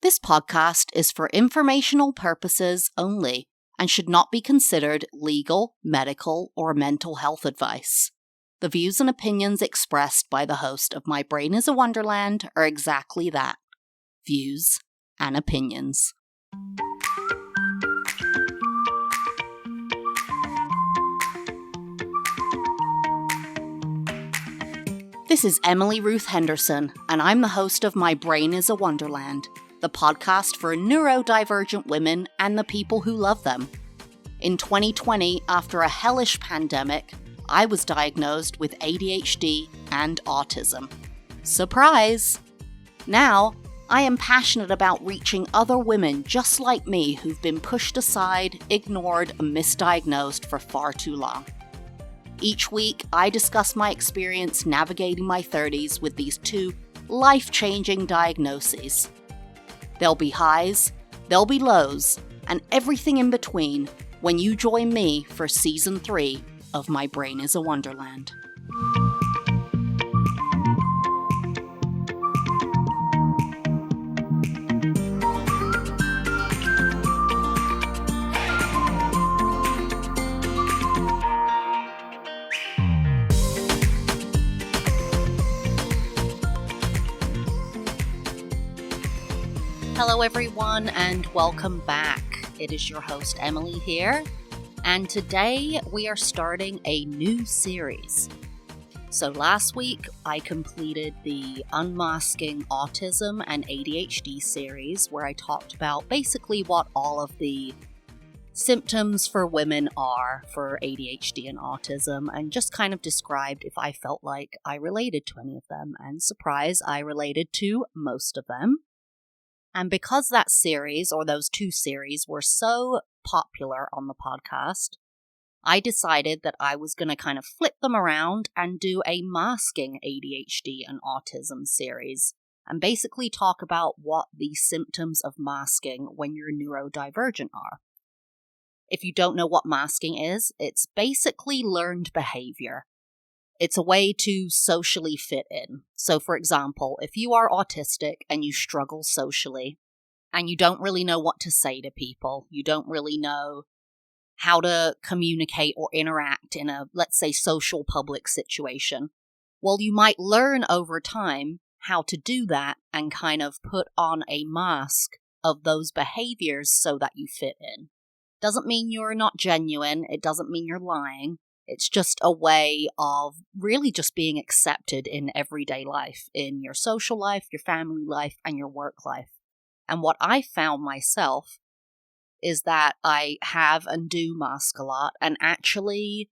This podcast is for informational purposes only and should not be considered legal, medical, or mental health advice. The views and opinions expressed by the host of My Brain is a Wonderland are exactly that, views and opinions. This is Emily Ruth Henderson, and I'm the host of My Brain is a Wonderland, the podcast for neurodivergent women and the people who love them. In 2020, after a hellish pandemic, I was diagnosed with ADHD and autism. Surprise! Now, I am passionate about reaching other women just like me who've been pushed aside, ignored, and misdiagnosed for far too long. Each week, I discuss my experience navigating my 30s with these two life-changing diagnoses. There'll be highs, there'll be lows, and everything in between when you join me for Season 3 of My Brain is a Wonderland. Hello everyone and welcome back. It is your host Emily here, and today we are starting a new series. So last week I completed the Unmasking Autism and ADHD series where I talked about basically what all of the symptoms for women are for ADHD and autism and just kind of described if I felt like I related to any of them, and surprise, I related to most of them. And because that series, or those two series, were so popular on the podcast, I decided that I was going to kind of flip them around and do a masking ADHD and autism series, and basically talk about what the symptoms of masking when you're neurodivergent are. If you don't know what masking is, it's basically learned behavior. It's a way to socially fit in. So, for example, if you are autistic and you struggle socially and you don't really know what to say to people, you don't really know how to communicate or interact in a, let's say, social public situation, well, you might learn over time how to do that and kind of put on a mask of those behaviors so that you fit in. Doesn't mean you're not genuine. It doesn't mean you're lying. It's just a way of really just being accepted in everyday life, in your social life, your family life, and your work life. And what I found myself is that I have and do mask a lot and actually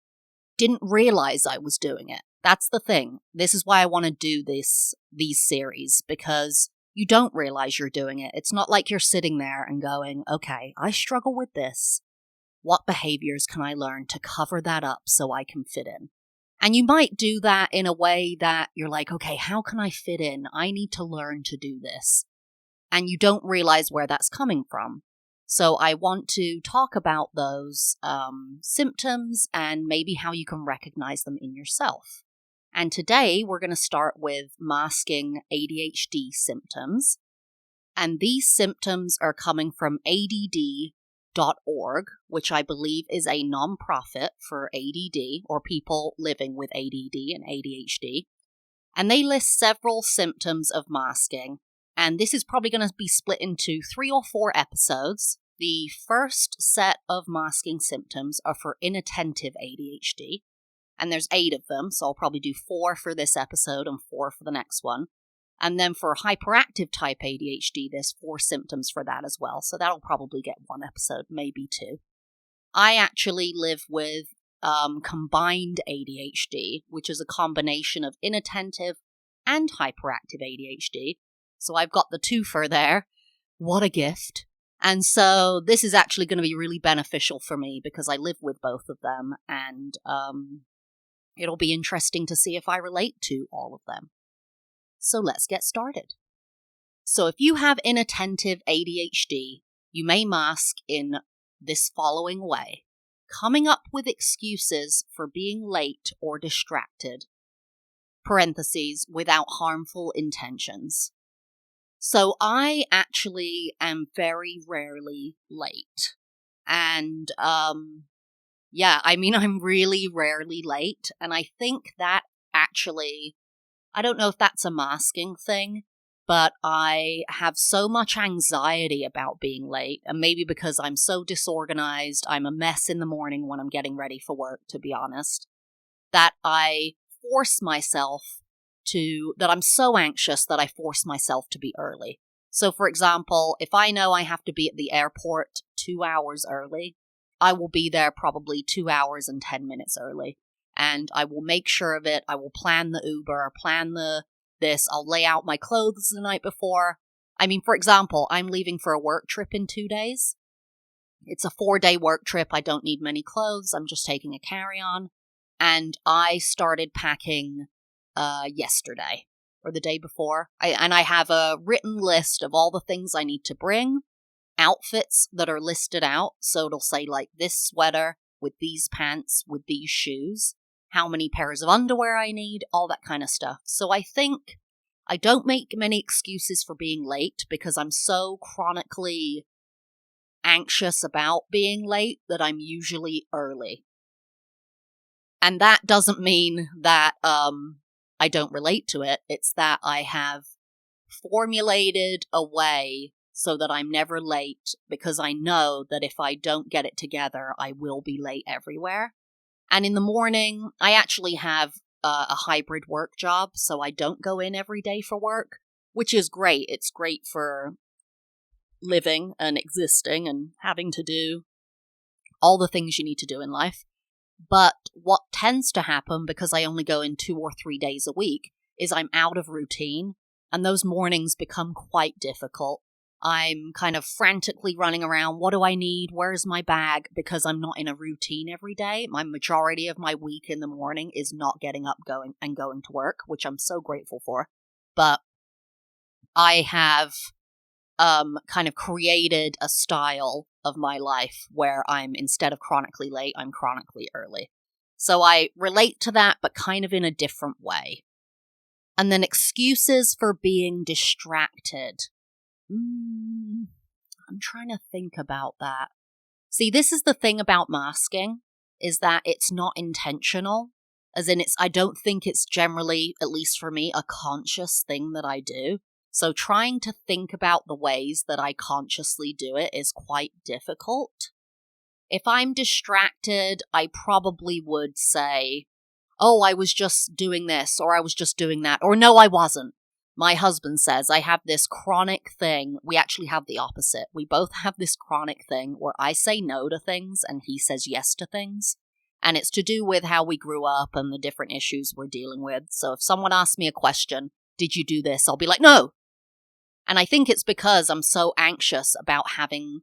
didn't realize I was doing it. That's the thing. This is why I want to do these series, because you don't realize you're doing it. It's not like you're sitting there and going, okay, I struggle with this. What behaviors can I learn to cover that up so I can fit in? And you might do that in a way that you're like, okay, how can I fit in? I need to learn to do this. And you don't realize where that's coming from. So I want to talk about those symptoms and maybe how you can recognize them in yourself. And today we're going to start with masking ADHD symptoms. And these symptoms are coming from ADD.org, which I believe is a nonprofit for ADD or people living with ADD and ADHD. And they list several symptoms of masking. And this is probably going to be split into 3 or 4 episodes. The first set of masking symptoms are for inattentive ADHD. And there's 8 of them, so I'll probably do 4 for this episode and 4 for the next one. And then for hyperactive type ADHD, there's 4 symptoms for that as well. So that'll probably get 1 episode, maybe 2. I actually live with combined ADHD, which is a combination of inattentive and hyperactive ADHD. So I've got the 2 for there. What a gift. And so this is actually going to be really beneficial for me because I live with both of them, and it'll be interesting to see if I relate to all of them. So let's get started. So if you have inattentive ADHD, you may mask in this following way: coming up with excuses for being late or distracted, parentheses, without harmful intentions. So I actually am very rarely late. And, yeah, I mean, I'm really rarely late. And I think that actually, I don't know if that's a masking thing, but I have so much anxiety about being late. And maybe because I'm so disorganized, I'm a mess in the morning when I'm getting ready for work, to be honest, that I force myself that I'm so anxious that I force myself to be early. So, for example, if I know I have to be at the airport 2 hours early, I will be there probably 2 hours and 10 minutes early. And I will make sure of it. I will plan the Uber, I'll lay out my clothes the night before. I mean, for example, I'm leaving for a work trip in 2 days. It's a 4-day work trip. I don't need many clothes. I'm just taking a carry-on. And I started packing yesterday or the day before. I have a written list of all the things I need to bring, outfits that are listed out. So it'll say like this sweater with these pants, with these shoes, how many pairs of underwear I need, all that kind of stuff. So I think I don't make many excuses for being late because I'm so chronically anxious about being late that I'm usually early. And that doesn't mean that I don't relate to it. It's that I have formulated a way so that I'm never late because I know that if I don't get it together, I will be late everywhere. And in the morning, I actually have a hybrid work job, so I don't go in every day for work, which is great. It's great for living and existing and having to do all the things you need to do in life. But what tends to happen, because I only go in 2 or 3 days a week, is I'm out of routine, and those mornings become quite difficult. I'm kind of frantically running around. What do I need? Where's my bag? Because I'm not in a routine every day. My majority of my week in the morning is not getting up, going to work, which I'm so grateful for. But I have kind of created a style of my life where instead of chronically late, I'm chronically early. So I relate to that, but kind of in a different way. And then excuses for being distracted. I'm trying to think about that. See, this is the thing about masking, is that it's not intentional. As in, I don't think it's generally, at least for me, a conscious thing that I do. So trying to think about the ways that I consciously do it is quite difficult. If I'm distracted, I probably would say, oh, I was just doing this, or I was just doing that, or no, I wasn't. My husband says I have this chronic thing. We actually have the opposite. We both have this chronic thing where I say no to things and he says yes to things. And it's to do with how we grew up and the different issues we're dealing with. So if someone asks me a question, did you do this? I'll be like, no. And I think it's because I'm so anxious about having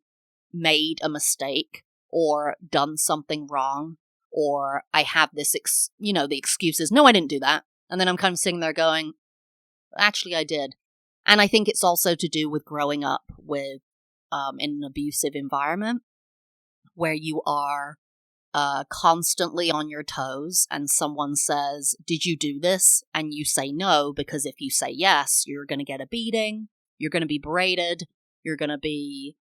made a mistake or done something wrong, or I have this, the excuses, no, I didn't do that. And then I'm kind of sitting there going, actually, I did. And I think it's also to do with growing up with in an abusive environment where you are constantly on your toes and someone says, did you do this? And you say no, because if you say yes, you're going to get a beating. You're going to be berated. You're going to be,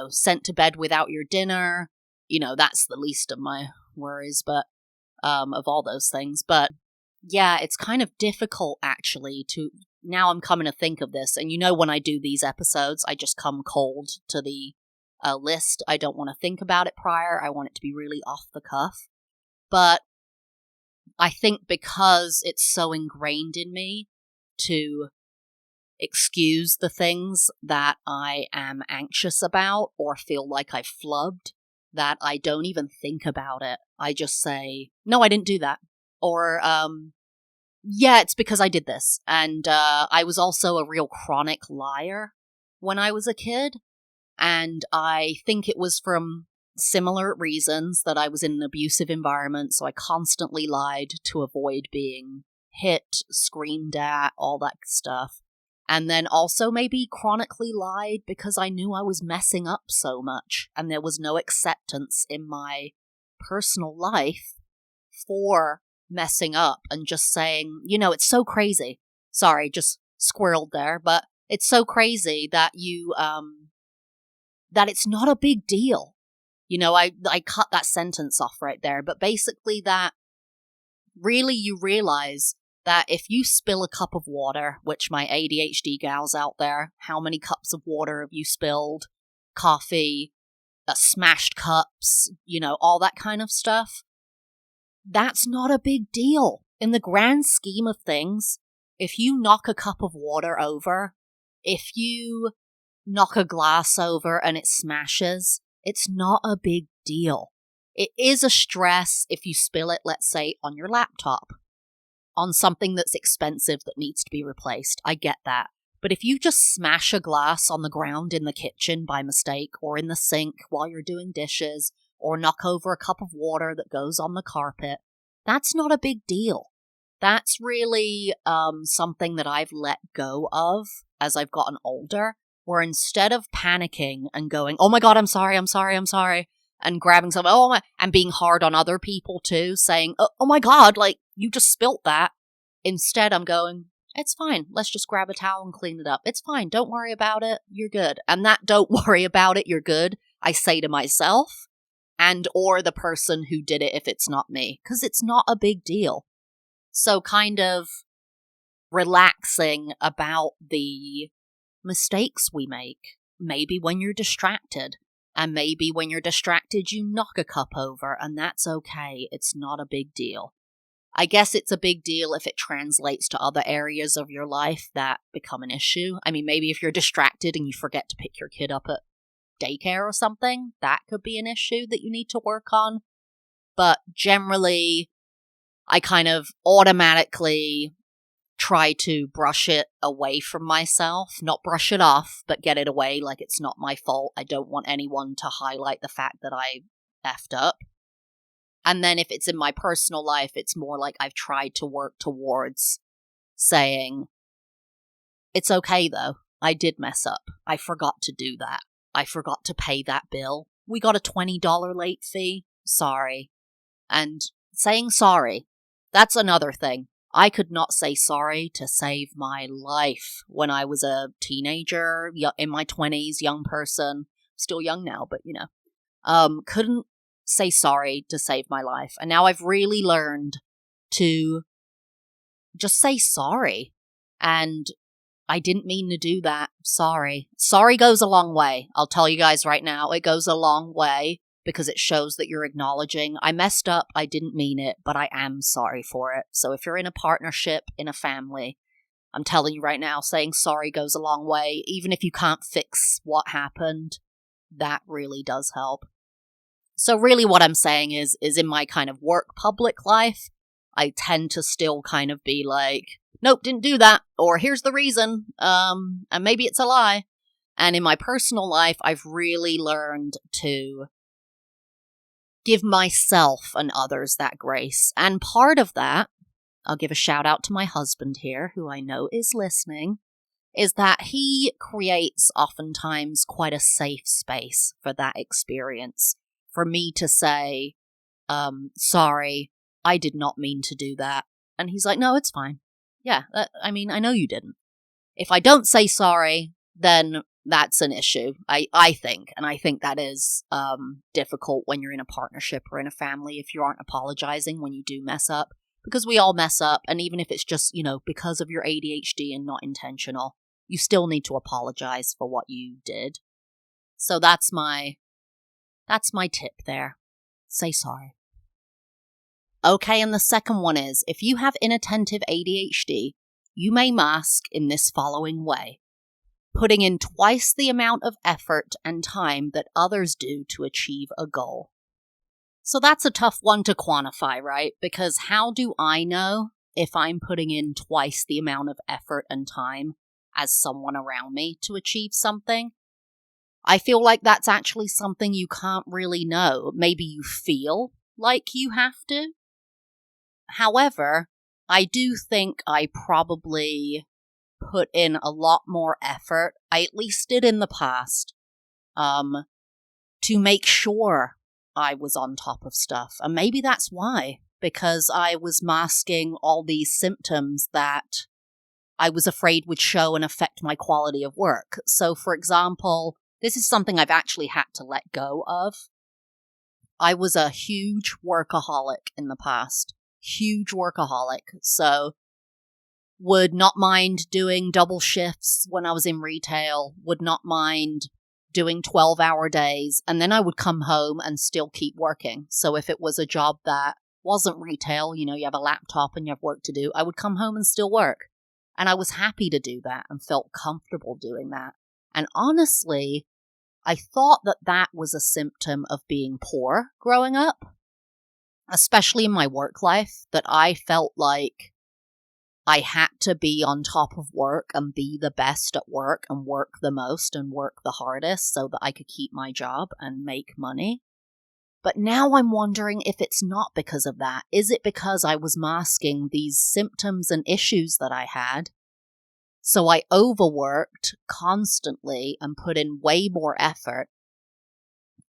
sent to bed without your dinner. That's the least of my worries, but of all those things. But yeah, it's kind of difficult actually now I'm coming to think of this. And when I do these episodes, I just come cold to the list. I don't want to think about it prior. I want it to be really off the cuff. But I think because it's so ingrained in me to excuse the things that I am anxious about or feel like I've flubbed, that I don't even think about it. I just say, no, I didn't do that. Or, yeah, it's because I did this. And I was also a real chronic liar when I was a kid. And I think it was from similar reasons that I was in an abusive environment. So I constantly lied to avoid being hit, screamed at, all that stuff. And then also maybe chronically lied because I knew I was messing up so much and there was no acceptance in my personal life for messing up and just saying, it's so crazy. Sorry, just squirreled there. But It's so crazy that that it's not a big deal. I cut that sentence off right there, but basically that really you realize that if you spill a cup of water, which my ADHD gals out there, how many cups of water have you spilled? Coffee, smashed cups, all that kind of stuff. That's not a big deal. In the grand scheme of things, if you knock a cup of water over, if you knock a glass over and it smashes, it's not a big deal. It is a stress if you spill it, let's say, on your laptop, on something that's expensive that needs to be replaced. I get that. But if you just smash a glass on the ground in the kitchen by mistake, or in the sink while you're doing dishes, or knock over a cup of water that goes on the carpet, that's not a big deal. That's really something that I've let go of as I've gotten older, where instead of panicking and going, oh my God, I'm sorry, and grabbing something, and being hard on other people too, saying, oh my God, like, you just spilt that. Instead, I'm going, it's fine. Let's just grab a towel and clean it up. It's fine. Don't worry about it. You're good. And that don't worry about it, you're good, I say to myself and or the person who did it if it's not me, because it's not a big deal. So kind of relaxing about the mistakes we make. Maybe when you're distracted. And maybe when you're distracted, you knock a cup over, and that's okay. It's not a big deal. I guess it's a big deal if it translates to other areas of your life that become an issue. I mean, maybe if you're distracted and you forget to pick your kid up at daycare or something, that could be an issue that you need to work on. But generally, I kind of automatically try to brush it away from myself. Not brush it off, but get it away like it's not my fault. I don't want anyone to highlight the fact that I effed up. And then if it's in my personal life, it's more like I've tried to work towards saying, it's okay though. I did mess up. I forgot to do that. I forgot to pay that bill. We got a $20 late fee. Sorry. And saying sorry, that's another thing. I could not say sorry to save my life when I was a teenager, in my 20s, young person. Still young now, but couldn't say sorry to save my life. And now I've really learned to just say sorry. And I didn't mean to do that. Sorry. Sorry goes a long way. I'll tell you guys right now, it goes a long way. Because it shows that you're acknowledging, I messed up, I didn't mean it, but I am sorry for it. So if you're in a partnership, in a family, I'm telling you right now, saying sorry goes a long way. Even if you can't fix what happened, that really does help. So really what I'm saying is in my kind of work public life, I tend to still kind of be like, nope, didn't do that, or here's the reason, and maybe it's a lie. And in my personal life, I've really learned to give myself and others that grace. And part of that, I'll give a shout out to my husband here, who I know is listening, is that he creates oftentimes quite a safe space for that experience. For me to say, sorry, I did not mean to do that. And he's like, no, it's fine. Yeah, I know you didn't. If I don't say sorry, then that's an issue, I think. And I think that is difficult when you're in a partnership or in a family if you aren't apologizing when you do mess up. Because we all mess up. And even if it's just, because of your ADHD and not intentional, you still need to apologize for what you did. So that's my tip there. Say sorry. Okay, and the second one is, if you have inattentive ADHD, you may mask in this following way. Putting in twice the amount of effort and time that others do to achieve a goal. So that's a tough one to quantify, right? Because how do I know if I'm putting in twice the amount of effort and time as someone around me to achieve something? I feel like that's actually something you can't really know. Maybe you feel like you have to. However, I do think I probably put in a lot more effort, I at least did in the past, to make sure I was on top of stuff. And maybe that's why, because I was masking all these symptoms that I was afraid would show and affect my quality of work. So, for example, this is something I've actually had to let go of. I was a huge workaholic in the past. Huge workaholic. So, would not mind doing double shifts when I was in retail, would not mind doing 12-hour days, and then I would come home and still keep working. So if it was a job that wasn't retail, you have a laptop and you have work to do, I would come home and still work. And I was happy to do that and felt comfortable doing that. And honestly, I thought that that was a symptom of being poor growing up, especially in my work life, that I felt like I had to be on top of work and be the best at work and work the most and work the hardest so that I could keep my job and make money. But now I'm wondering if it's not because of that. Is it because I was masking these symptoms and issues that I had? So I overworked constantly and put in way more effort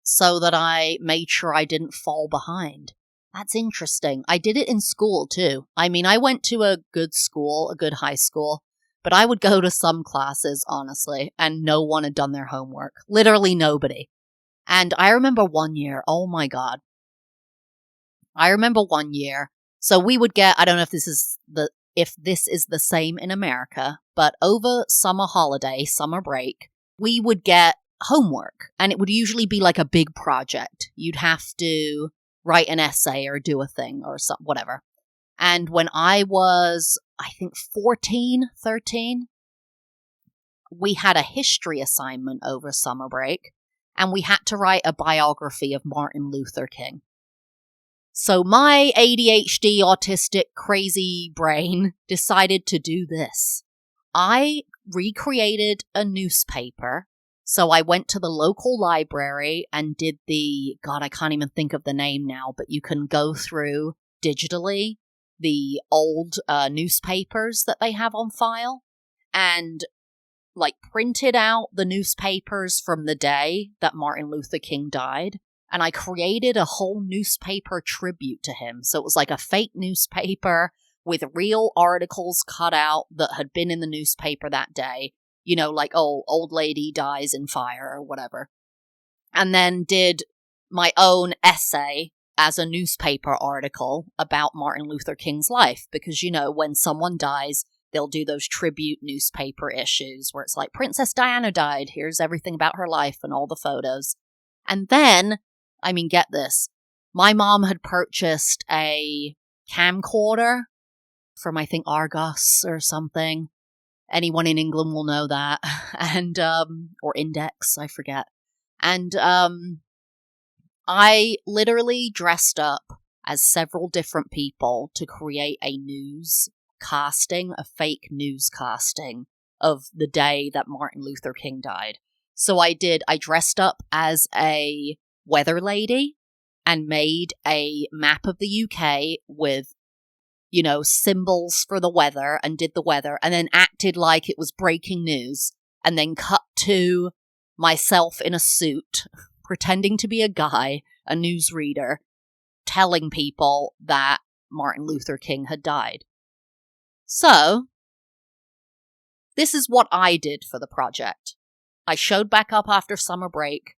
so that I made sure I didn't fall behind. That's interesting. I did it in school too. I mean, I went to a good school, a good high school, but I would go to some classes, honestly, and no one had done their homework. Literally nobody. And I remember one year, oh my God. I remember one year. So we would get, I don't know if this is the same in America, but over summer holiday, summer break, we would get homework, and it would usually be like a big project. You'd have to write an essay or do a thing or whatever. And when I was, I think 13, we had a history assignment over summer break, and we had to write a biography of Martin Luther King. So my ADHD, autistic, crazy brain decided to do this. I recreated a newspaper. So I went to the local library and did I can't even think of the name now, but you can go through digitally the old newspapers that they have on file and printed out the newspapers from the day that Martin Luther King died. And I created a whole newspaper tribute to him. So it was like a fake newspaper with real articles cut out that had been in the newspaper that day. Old lady dies in fire or whatever. And then did my own essay as a newspaper article about Martin Luther King's life. Because, when someone dies, they'll do those tribute newspaper issues where it's like, Princess Diana died, here's everything about her life and all the photos. And then, get this, my mom had purchased a camcorder from, I think, Argos or something. Anyone in England will know that. And, or Index, I forget. And, I literally dressed up as several different people to create a fake news casting of the day that Martin Luther King died. So I dressed up as a weather lady and made a map of the UK with symbols for the weather and did the weather and then acted like it was breaking news and then cut to myself in a suit, pretending to be a guy, a newsreader, telling people that Martin Luther King had died. So, this is what I did for the project. I showed back up after summer break,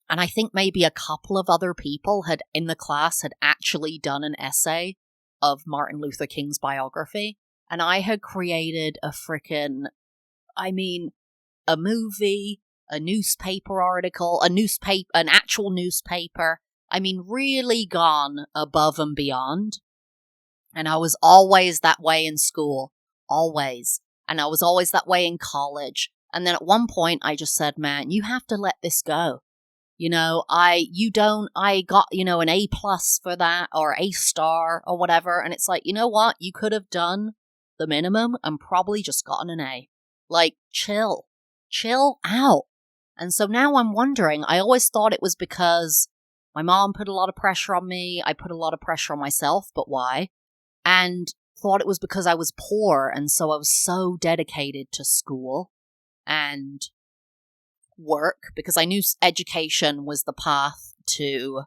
and I think maybe a couple of other people in the class had actually done an essay of Martin Luther King's biography, and I had created a movie, a newspaper article, an actual newspaper. Really gone above and beyond. And I was always that way in school. Always. And I was always that way in college. And then at one point I just said, man, you have to let this go. I got, an A+ for that or A* or whatever. And it's like, you know what? You could have done the minimum and probably just gotten an A. Chill out. And so now I'm wondering, I always thought it was because my mom put a lot of pressure on me. I put a lot of pressure on myself, but why? And thought it was because I was poor. And so I was so dedicated to school and work because I knew education was the path to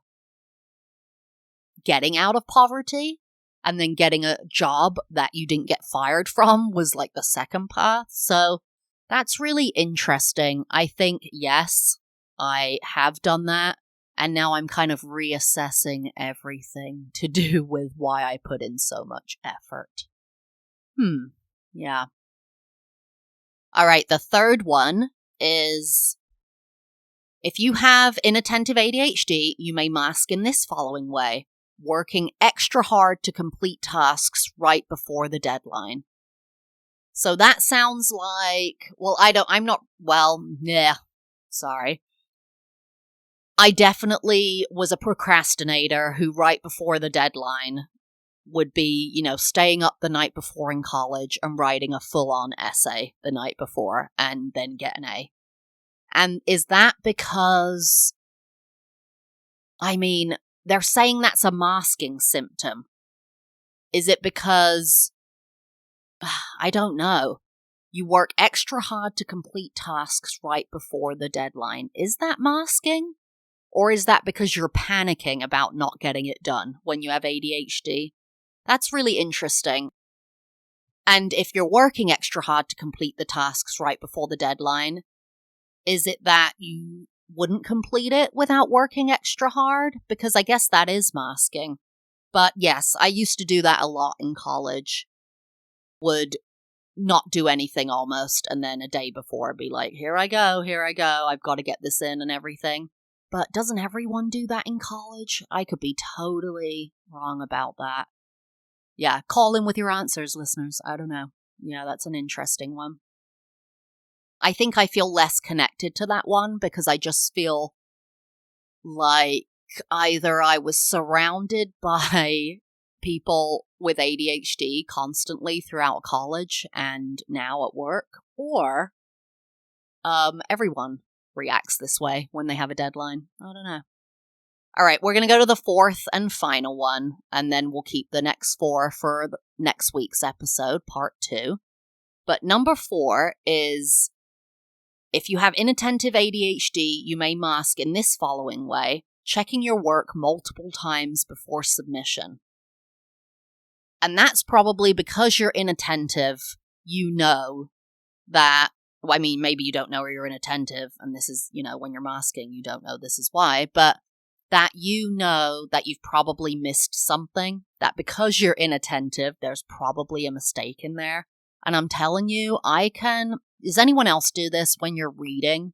getting out of poverty. and then getting a job that you didn't get fired from was like the second path. So that's really interesting. I think, yes, I have done that. And now I'm kind of reassessing everything to do with why I put in so much effort. Yeah. All right, the third one is, if you have inattentive ADHD, you may mask in this following way: working extra hard to complete tasks right before the deadline. So that sounds like, sorry. I definitely was a procrastinator who right before the deadline would be, staying up the night before in college and writing a full-on essay the night before and then get an A. And is that because, they're saying that's a masking symptom? Is it because, I don't know, you work extra hard to complete tasks right before the deadline? Is that masking? Or is that because you're panicking about not getting it done when you have ADHD? That's really interesting. And if you're working extra hard to complete the tasks right before the deadline, is it that you wouldn't complete it without working extra hard? Because I guess that is masking. But yes, I used to do that a lot in college. Would not do anything almost, and then a day before be like, here I go, I've got to get this in and everything. But doesn't everyone do that in college? I could be totally wrong about that. Yeah, call in with your answers, listeners. I don't know. Yeah, that's an interesting one. I think I feel less connected to that one because I just feel like either I was surrounded by people with ADHD constantly throughout college and now at work, or everyone reacts this way when they have a deadline. I don't know. All right, we're going to go to the fourth and final one, and then we'll keep the next four for next week's episode, part 2. But number 4 is, if you have inattentive ADHD, you may mask in this following way: checking your work multiple times before submission. And that's probably because you're inattentive, you know that, maybe you don't know you're inattentive, and this is, when you're masking, you don't know this is why, but that you know that you've probably missed something, that because you're inattentive, there's probably a mistake in there. And I'm telling you, does anyone else do this when you're reading?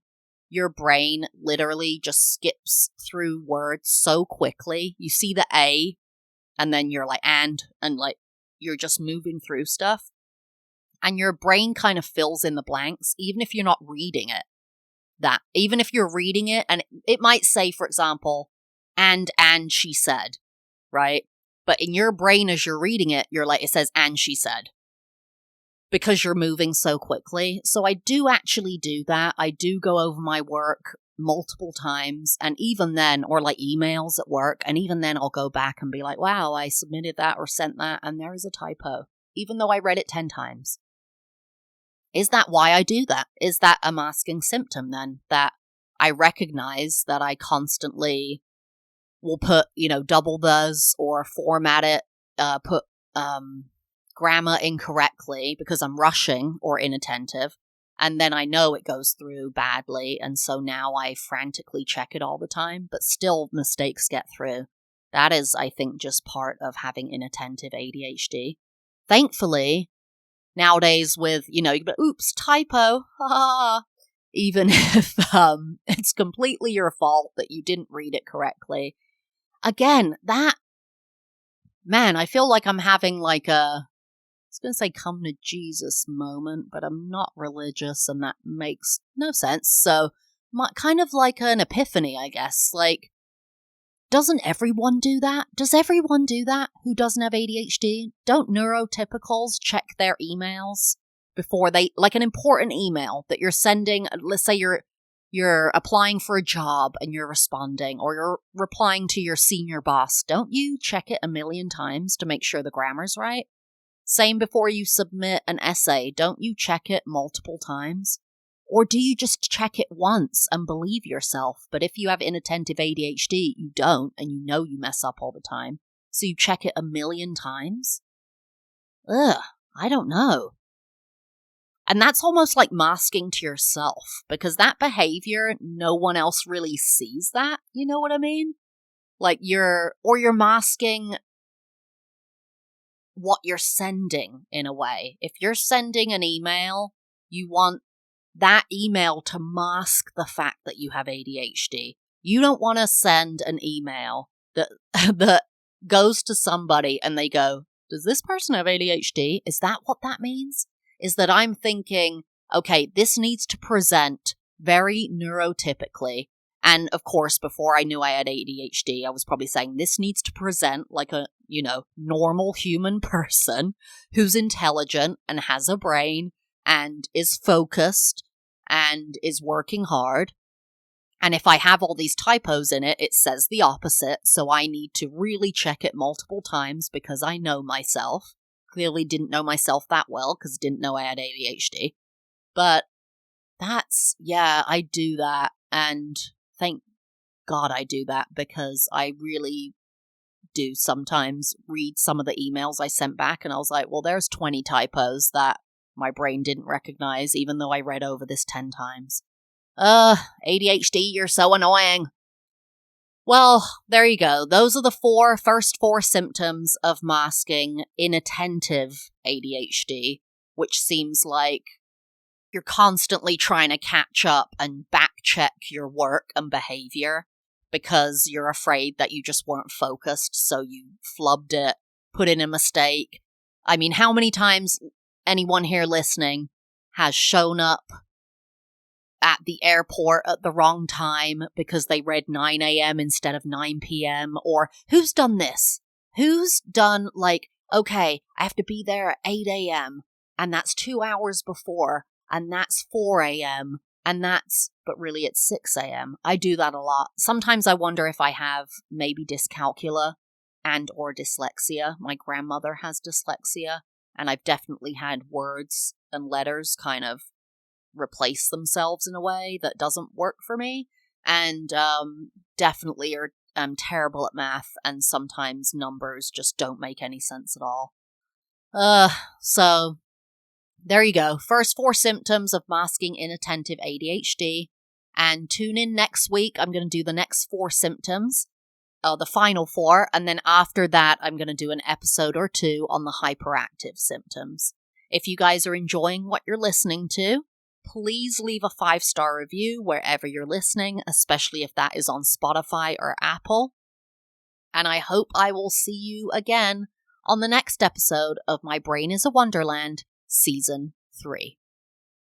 Your brain literally just skips through words so quickly. You see the A, and then you're like, and like, you're just moving through stuff. And your brain kind of fills in the blanks, even if you're not reading it. Even if you're reading it, and it might say, for example, and she said, right? But in your brain, as you're reading it, you're like, it says, and she said. Because you're moving so quickly. So I do actually do that. I do go over my work multiple times, and even then, or like emails at work, and even then I'll go back and be like, wow, I submitted that or sent that, and there is a typo, even though I read it 10 times. Is that why I do that? Is that a masking symptom then? That I recognize that I constantly will put, double does or format it, put grammar incorrectly because I'm rushing or inattentive, and then I know it goes through badly, and so now I frantically check it all the time, but still mistakes get through. That is, I think, just part of having inattentive ADHD. Thankfully, nowadays with, you can be, oops, typo, even if it's completely your fault that you didn't read it correctly. Again, I feel like I'm having like I was going to say come to Jesus moment, but I'm not religious and that makes no sense. So kind of like an epiphany, I guess. Like, doesn't everyone do that? Does everyone do that who doesn't have ADHD? Don't neurotypicals check their emails before like an important email that you're sending? Let's say you're applying for a job and you're responding, or you're replying to your senior boss. Don't you check it a million times to make sure the grammar's right? Same before you submit an essay. Don't you check it multiple times? Or do you just check it once and believe yourself? But if you have inattentive ADHD, you don't, and you know you mess up all the time. So you check it 1,000,000 times? Ugh, I don't know. And that's almost like masking to yourself, because that behavior, no one else really sees that. You know what I mean? Like you're masking what you're sending in a way. If you're sending an email, you want that email to mask the fact that you have ADHD. You don't want to send an email that that goes to somebody and they go, does this person have ADHD? Is that what that means? Is that I'm thinking, okay, this needs to present very neurotypically. And of course, before I knew I had ADHD, I was probably saying this needs to present like a, normal human person who's intelligent and has a brain and is focused and is working hard. And if I have all these typos in it, it says the opposite. So I need to really check it multiple times because I know myself. Clearly didn't know myself that well because didn't know I had ADHD. But I do that. And thank God I do that, because I really do sometimes read some of the emails I sent back and I was like, well, there's 20 typos that my brain didn't recognize even though I read over this 10 times. ADHD, you're so annoying. Well, there you go. Those are the first four symptoms of masking inattentive ADHD, which seems like you're constantly trying to catch up and back check your work and behavior because you're afraid that you just weren't focused, so you flubbed it, put in a mistake. I mean, how many times anyone here listening has shown up at the airport at the wrong time because they read 9 a.m. instead of 9 p.m. Or who's done this? Who's done okay, I have to be there at 8 a.m. and that's 2 hours before and that's 4 a.m. but really it's 6 a.m. I do that a lot. Sometimes I wonder if I have maybe dyscalculia and or dyslexia. My grandmother has dyslexia and I've definitely had words and letters kind of replace themselves in a way that doesn't work for me, and definitely am terrible at math, and sometimes numbers just don't make any sense at all. So there you go. First 4 symptoms of masking inattentive ADHD, and tune in next week. I'm going to do the next 4 symptoms, the final 4, and then after that I'm going to do an episode or 2 on the hyperactive symptoms. If you guys are enjoying what you're listening to, please leave a 5-star review wherever you're listening, especially if that is on Spotify or Apple. And I hope I will see you again on the next episode of My Brain is a Wonderland, Season 3.